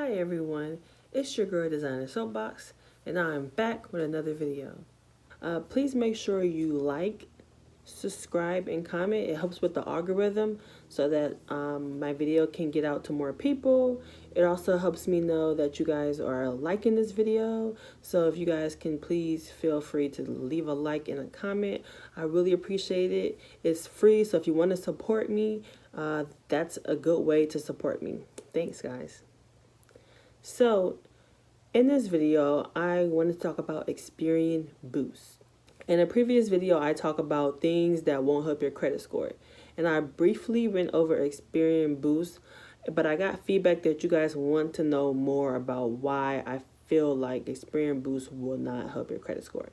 Hi everyone, it's your girl Designer Soapbox, and I'm back with another video. Please make sure you like, subscribe, and comment. It helps with the algorithm so that my video can get out to more people. It also helps me know that you guys are liking this video. So if you guys can please feel free to leave a like and a comment. I really appreciate it. It's free, so if you want to support me, that's a good way to support me. Thanks, guys. So, in this video, I want to talk about Experian Boost. In a previous video, I talked about things that won't help your credit score. And I briefly went over Experian Boost, but I got feedback that you guys want to know more about why I feel like Experian Boost will not help your credit score.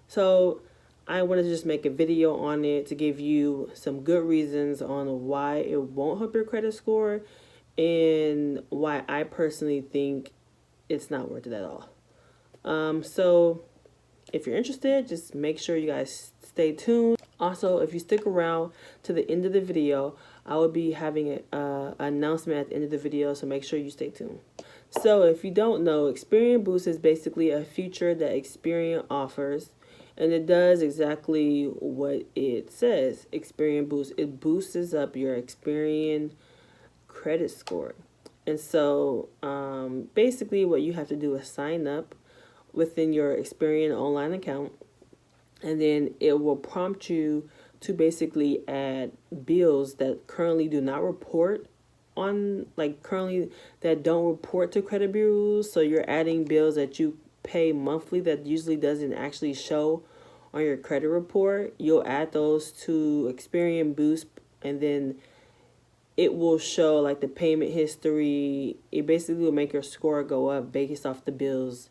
So, I wanted to just make a video on it to give you some good reasons on why it won't help your credit score and why I personally think it's not worth it at all. So if you're interested, just make sure you guys stay tuned. Also, if you stick around to the end of the video, I will be having an announcement at the end of the video, so make sure you stay tuned. So if you don't know, Experian Boost is basically a feature that Experian offers, and it does exactly what it says. Experian Boost, it boosts up your Experian credit score. And so basically what you have to do is sign up within your Experian online account, and then it will prompt you to basically add bills that currently do not report on, that don't report to credit bureaus. So you're adding bills that you pay monthly that usually doesn't actually show on your credit report. You'll add those to Experian Boost, and then it will show like the payment history. It basically will make your score go up based off the bills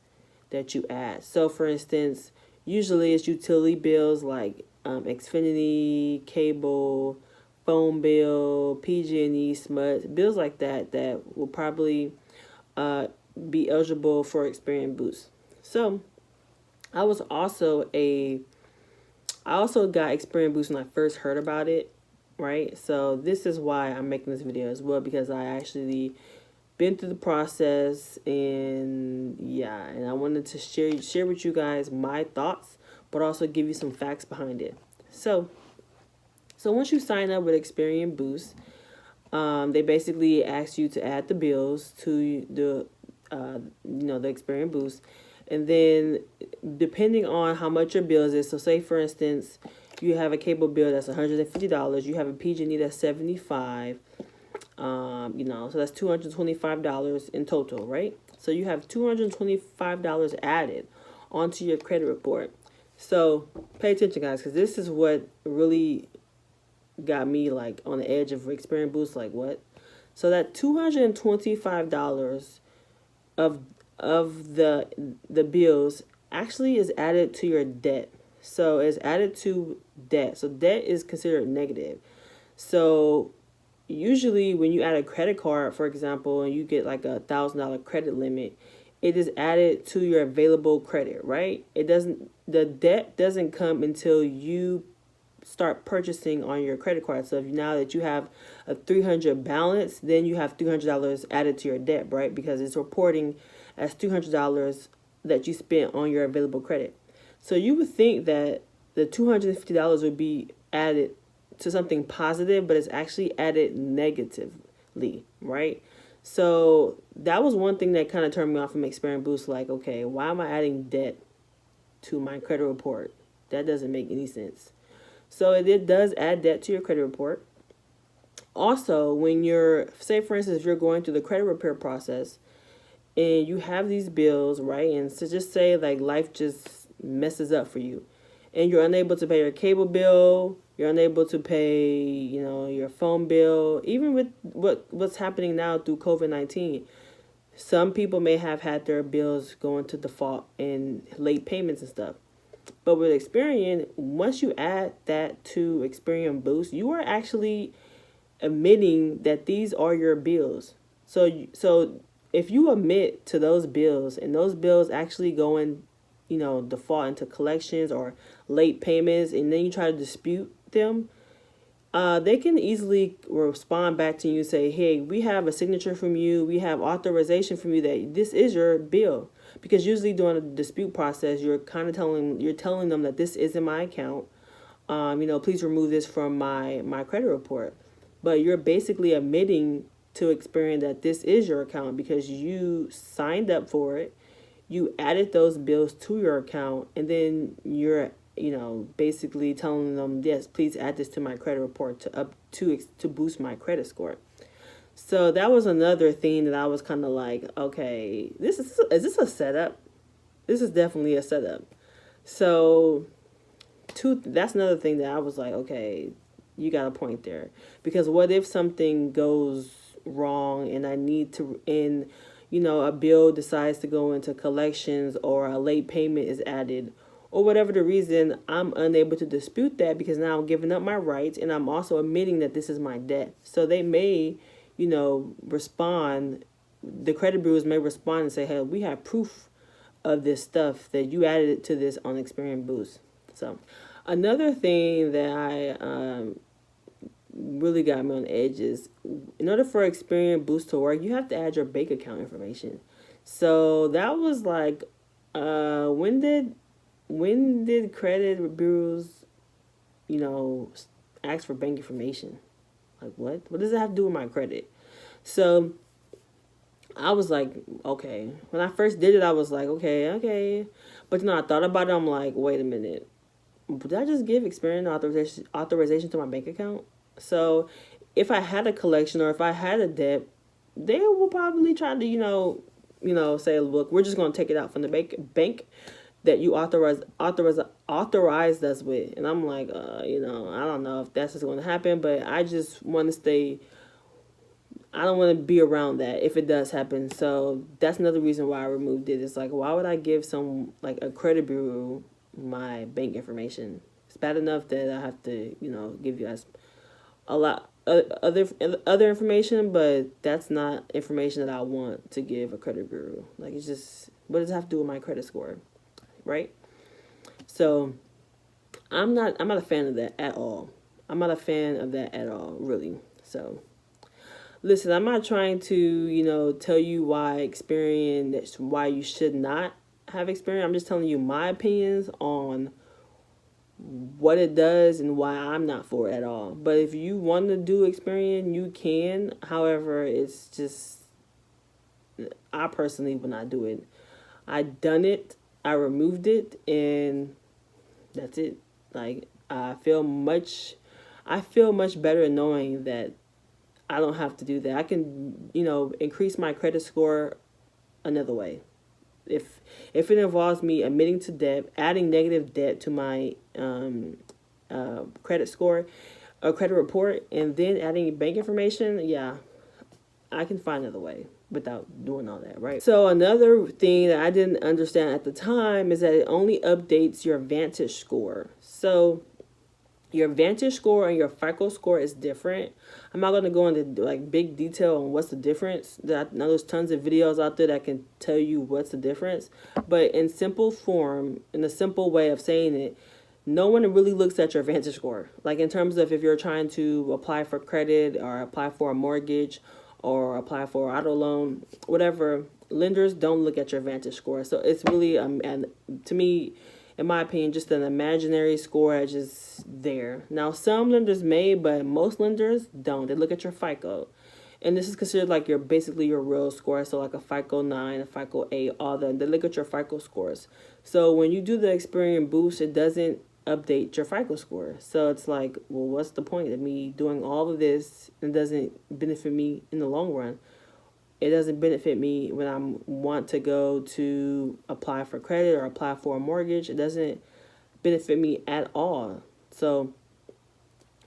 that you add. So for instance, usually it's utility bills like Xfinity, cable, phone bill, PG&E, SMUD, bills like that will probably be eligible for Experian Boost. So I also got Experian Boost when I first heard about it. Right, so this is why I'm making this video as well, because I actually been through the process, and yeah, and I wanted to share with you guys my thoughts, but also give you some facts behind it. So once you sign up with Experian Boost, they basically ask you to add the bills to the the Experian Boost, and then depending on how much your bills is. So say for instance, you have a cable bill that's $150. You have a PG&E that's $75. So that's $225 in total, right? So you have $225 added onto your credit report. So pay attention, guys, because this is what really got me like on the edge of Experian Boost. Like what? So that $225 of the bills actually is added to your debt. So it's added to debt. So debt is considered negative. So usually when you add a credit card, for example, and you get like a $1,000 credit limit, it is added to your available credit, right? The debt doesn't come until you start purchasing on your credit card. So if now that you have a $300 balance, then you have $300 added to your debt, right? Because it's reporting as $200 that you spent on your available credit. So you would think that the $250 would be added to something positive, but it's actually added negatively, right? So that was one thing that kind of turned me off from Experian Boost. Like, okay, why am I adding debt to my credit report? That doesn't make any sense. So it does add debt to your credit report. Also, when say for instance, if you're going through the credit repair process and you have these bills, right? And so just say like life just messes up for you and you're unable to pay your cable bill, you're unable to pay your phone bill, even with what's happening now through COVID-19. Some people may have had their bills go into default and late payments and stuff. But with Experian, once you add that to Experian Boost, you are actually admitting that these are your bills. So if you admit to those bills and those bills actually go in default into collections or late payments, and then you try to dispute them, They can easily respond back to you and say, hey, we have a signature from you. We have authorization from you that this is your bill. Because usually during a dispute process, you're kind of telling them that this isn't my account. Please remove this from my credit report. But you're basically admitting to Experian that this is your account because you signed up for it. You added those bills to your account, and then you're basically telling them, yes, please add this to my credit report to boost my credit score. So that was another thing that I was kind of like, okay, is this a setup? This is definitely a setup. So that's another thing that I was like, okay, you got a point there. Because what if something goes wrong and I need to, a bill decides to go into collections or a late payment is added or whatever the reason, I'm unable to dispute that because now I'm giving up my rights and I'm also admitting that this is my debt. So they may, respond, the credit bureaus may respond and say, hey, we have proof of this stuff that you added to this on Experian Boost. So another thing that I really got me on the edge is, in order for Experian Boost to work, you have to add your bank account information. So that was like, when did credit bureaus, ask for bank information? Like what? What does it have to do with my credit? So I was like, okay. When I first did it, I was like, okay. But then I thought about it. I'm like, wait a minute. Did I just give Experian authorization to my bank account? So if I had a collection or if I had a debt, they will probably try to, say, look, we're just going to take it out from the bank that you authorized us with. And I'm like, I don't know if that's what's going to happen, but I just want to I don't want to be around that if it does happen. So that's another reason why I removed it. It's like, why would I give a credit bureau my bank information? It's bad enough that I have to, give you guys a lot other information, but that's not information that I want to give a credit bureau. Like, it's just, what does it have to do with my credit score, right? So I'm not a fan of that at all. I'm not a fan of that at all, really. So listen, I'm not trying to, tell you why you should not have Experian. I'm just telling you my opinions on what it does and why I'm not for it at all. But if you want to do Experian, you can. However, it's just, I personally would not do it. I done it, I removed it, and that's it. Like, I feel much better knowing that I don't have to do that. I can, increase my credit score another way. If it involves me admitting to debt, adding negative debt to my credit score or credit report, and then adding bank information, yeah, I can find another way without doing all that, right? So another thing that I didn't understand at the time is that it only updates your VantageScore. So your VantageScore and your FICO score is different. I'm not going to go into big detail on what's the difference. I know there's tons of videos out there that can tell you what's the difference. But in simple form, in a simple way of saying it, no one really looks at your VantageScore. Like, in terms of if you're trying to apply for credit or apply for a mortgage or apply for an auto loan, whatever, lenders don't look at your VantageScore. So it's really, and to me, in my opinion, just an imaginary score that's just there. Now, some lenders may, but most lenders don't. They look at your FICO. And this is considered like basically your real score. So like a FICO 9, a FICO 8, all that. They look at your FICO scores. So when you do the Experian Boost, it doesn't update your FICO score. So it's like, well, what's the point of me doing all of this and doesn't benefit me in the long run? It doesn't benefit me when I want to go to apply for credit or apply for a mortgage. It doesn't benefit me at all. So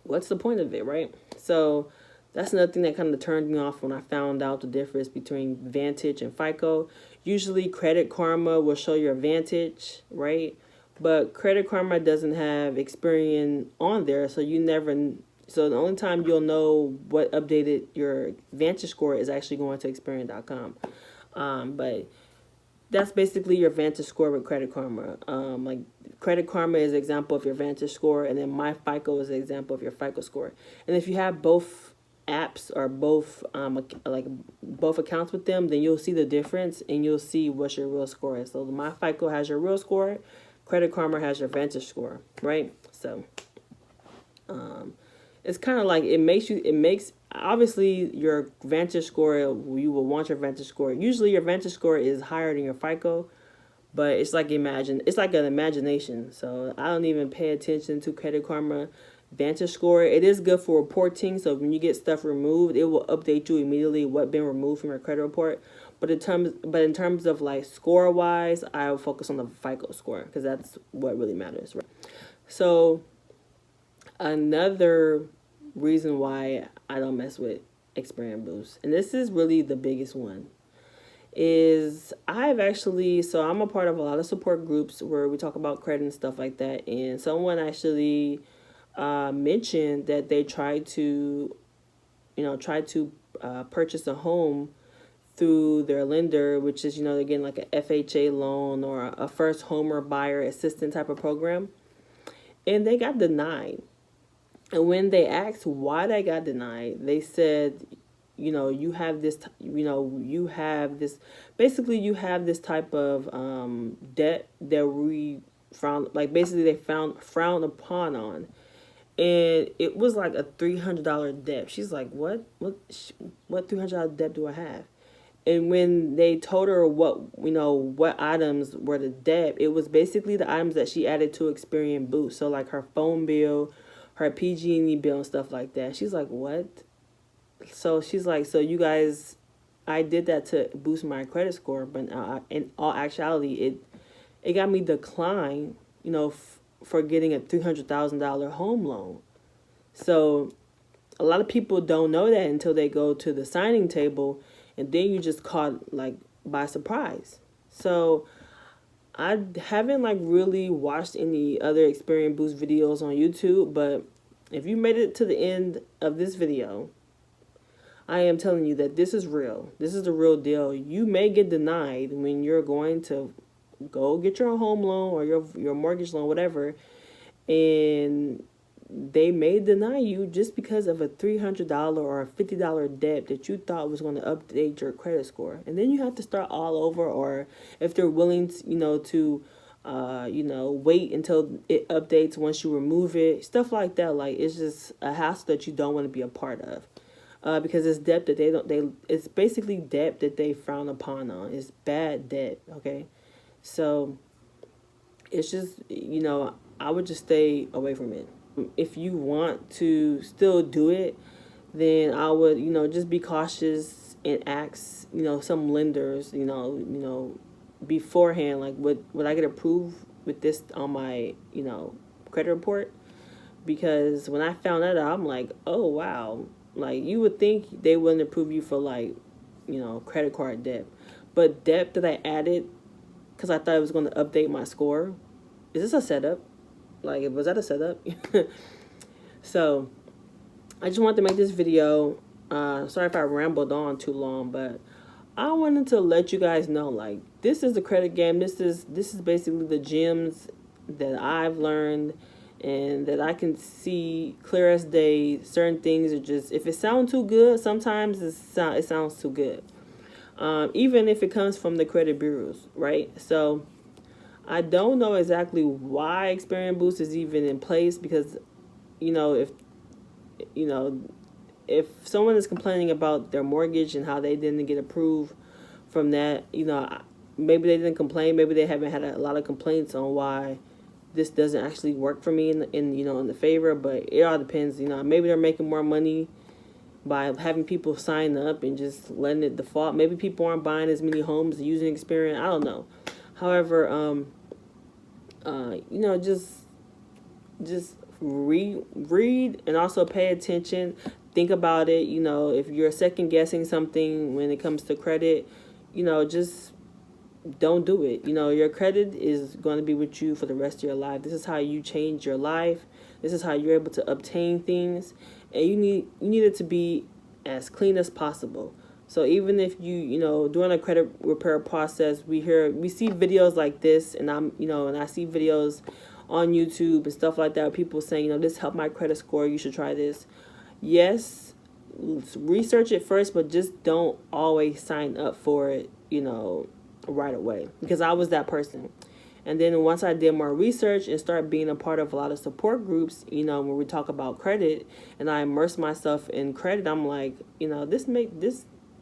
what's the point of it, right? So that's another thing that kind of turned me off when I found out the difference between Vantage and FICO. Usually Credit Karma will show your Vantage, right? But Credit Karma doesn't have Experian on there, so so the only time you'll know what updated your VantageScore is actually going to Experian.com. But that's basically your VantageScore with Credit Karma. Like Credit Karma is an example of your VantageScore, and then My FICO is an example of your FICO score. And if you have both apps or both like both accounts with them, then you'll see the difference and you'll see what your real score is. So My FICO has your real score, Credit Karma has your VantageScore, right? So it's kind of like it makes obviously your VantageScore, you will want your VantageScore. Usually your VantageScore is higher than your FICO, but it's like an imagination. So I don't even pay attention to Credit Karma VantageScore. It is good for reporting, so when you get stuff removed, it will update you immediately what been removed from your credit report. But in terms of like score wise, I will focus on the FICO score because that's what really matters, right? So another reason why I don't mess with Experian Boost, and this is really the biggest one, is I'm a part of a lot of support groups where we talk about credit and stuff like that, and someone actually mentioned that they tried to purchase a home through their lender, which is, they're getting like a FHA loan or a first homer buyer assistance type of program, and they got denied. And when they asked why they got denied, they said, you have this type of debt that we frowned upon on. And it was like a $300 debt. She's like, what $300 debt do I have? And when they told her what items were the debt, it was basically the items that she added to Experian Boost. So like her phone bill, her PG&E bill and stuff like that. She's like, what? So she's like, so you guys, I did that to boost my credit score, but in all actuality, it got me declined, for getting a $300,000 home loan. So a lot of people don't know that until they go to the signing table, and then you just caught like by surprise. So I haven't like really watched any other Experian Boost videos on YouTube, but if you made it to the end of this video, I am telling you that this is real. This is the real deal. You may get denied when you're going to go get your home loan or your mortgage loan, whatever, and they may deny you just because of a $300 or a $50 debt that you thought was going to update your credit score. And then you have to start all over, or if they're willing to wait until it updates once you remove it, stuff like that. Like, it's just a hassle that you don't want to be a part of. Because it's debt that it's basically debt that they frown upon on. It's bad debt, okay? So it's just, I would just stay away from it. If you want to still do it, then I would, just be cautious and ask, some lenders, beforehand, like, would I get approved with this on my, credit report? Because when I found that out, I'm like, oh, wow. Like, you would think they wouldn't approve you for, like, credit card debt. But debt that I added because I thought it was going to update my score. Is this a setup? Like, was that a setup? So I just wanted to make this video. Sorry if I rambled on too long, but I wanted to let you guys know, like, this is the credit game. This is basically the gems that I've learned and that I can see clear as day. Certain things are just, if it sounds too good, sometimes it sounds too good. Even if it comes from the credit bureaus, right? So I don't know exactly why Experian Boost is even in place, because, if someone is complaining about their mortgage and how they didn't get approved from that, maybe they didn't complain. Maybe they haven't had a lot of complaints on why this doesn't actually work for me in the favor. But it all depends. Maybe they're making more money by having people sign up and just letting it default. Maybe people aren't buying as many homes using Experian. I don't know. However, just read and also pay attention. Think about it. If you're second guessing something when it comes to credit, just don't do it. Your credit is going to be with you for the rest of your life. This is how you change your life. This is how you're able to obtain things, and you need it to be as clean as possible. So even if you know, during a credit repair process, we see videos like this, and and I see videos on YouTube and stuff like that, people saying, this helped my credit score, you should try this. Yes, research it first, but just don't always sign up for it, right away, because I was that person. And then once I did more research and started being a part of a lot of support groups, when we talk about credit, and I immerse myself in credit, I'm like,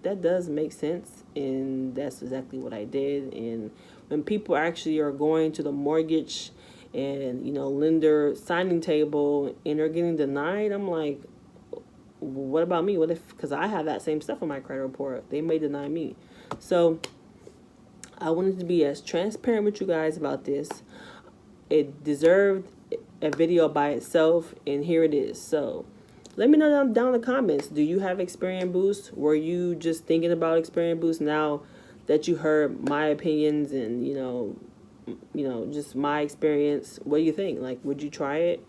that does make sense, and that's exactly what I did. And when people actually are going to the mortgage and lender signing table and they're getting denied, I'm like, what about me? What if, because I have that same stuff on my credit report, they may deny me. So I wanted to be as transparent with you guys about this. It deserved a video by itself, and here it is. So let me know down in the comments, do you have Experian Boost? Were you just thinking about Experian Boost now that you heard my opinions and just my experience? What do you think? Like, would you try it?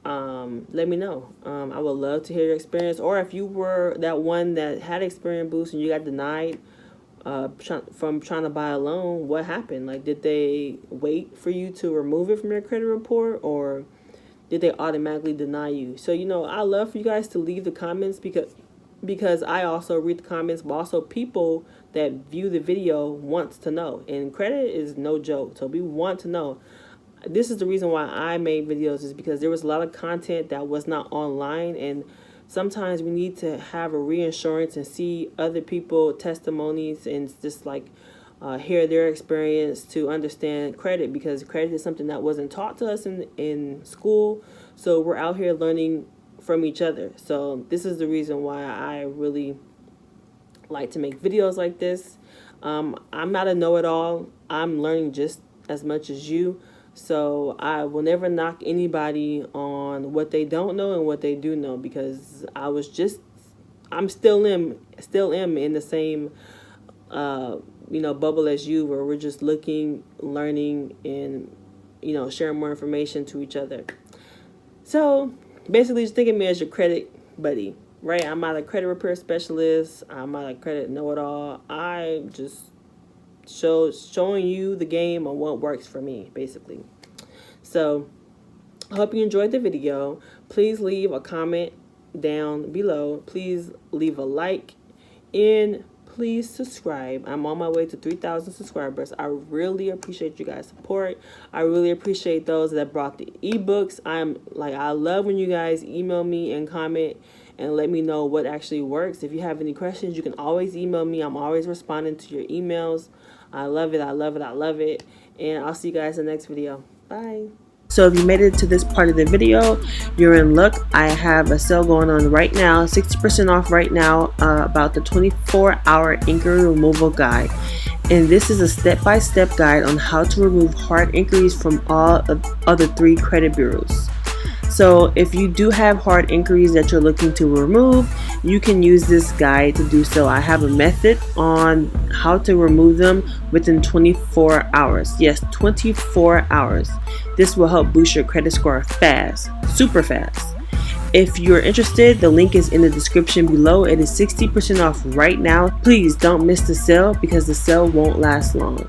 Let me know. I would love to hear your experience. Or if you were that one that had Experian Boost and you got denied from trying to buy a loan, what happened? Like, did they wait for you to remove it from your credit report, or did they automatically deny you? So I love for you guys to leave the comments, because I also read the comments, but also people that view the video wants to know, and credit is no joke, so we want to know. This is the reason why I made videos, is because there was a lot of content that was not online, and sometimes we need to have a reassurance and see other people testimonies and just like hear their experience to understand credit, because credit is something that wasn't taught to us in school. So we're out here learning from each other. So this is the reason why I really like to make videos like this. I'm not a know-it-all. I'm learning just as much as you. So I will never knock anybody on what they don't know and what they do know, because I'm still am in the same bubble as you, where we're just looking, learning, and sharing more information to each other. So basically, just think of me as your credit buddy, right? I'm not a credit repair specialist. I'm not a credit know-it-all. I just showing you the game on what works for me, basically. So I hope you enjoyed the video. Please leave a comment down below. Please leave a like, and please subscribe. I'm on my way to 3,000 subscribers. I really appreciate you guys' support. I really appreciate those that brought the ebooks. I love when you guys email me and comment and let me know what actually works. If you have any questions, you can always email me. I'm always responding to your emails. I love it. I love it. I love it. And I'll see you guys in the next video. Bye. So if you made it to this part of the video, you're in luck. I have a sale going on right now, 60% off right now, about the 24-hour inquiry removal guide. And this is a step-by-step guide on how to remove hard inquiries from all of the 3 credit bureaus. So if you do have hard inquiries that you're looking to remove, you can use this guide to do so. I have a method on how to remove them within 24 hours. Yes, 24 hours. This will help boost your credit score fast, super fast. If you're interested, the link is in the description below. It is 60% off right now. Please don't miss the sale, because the sale won't last long.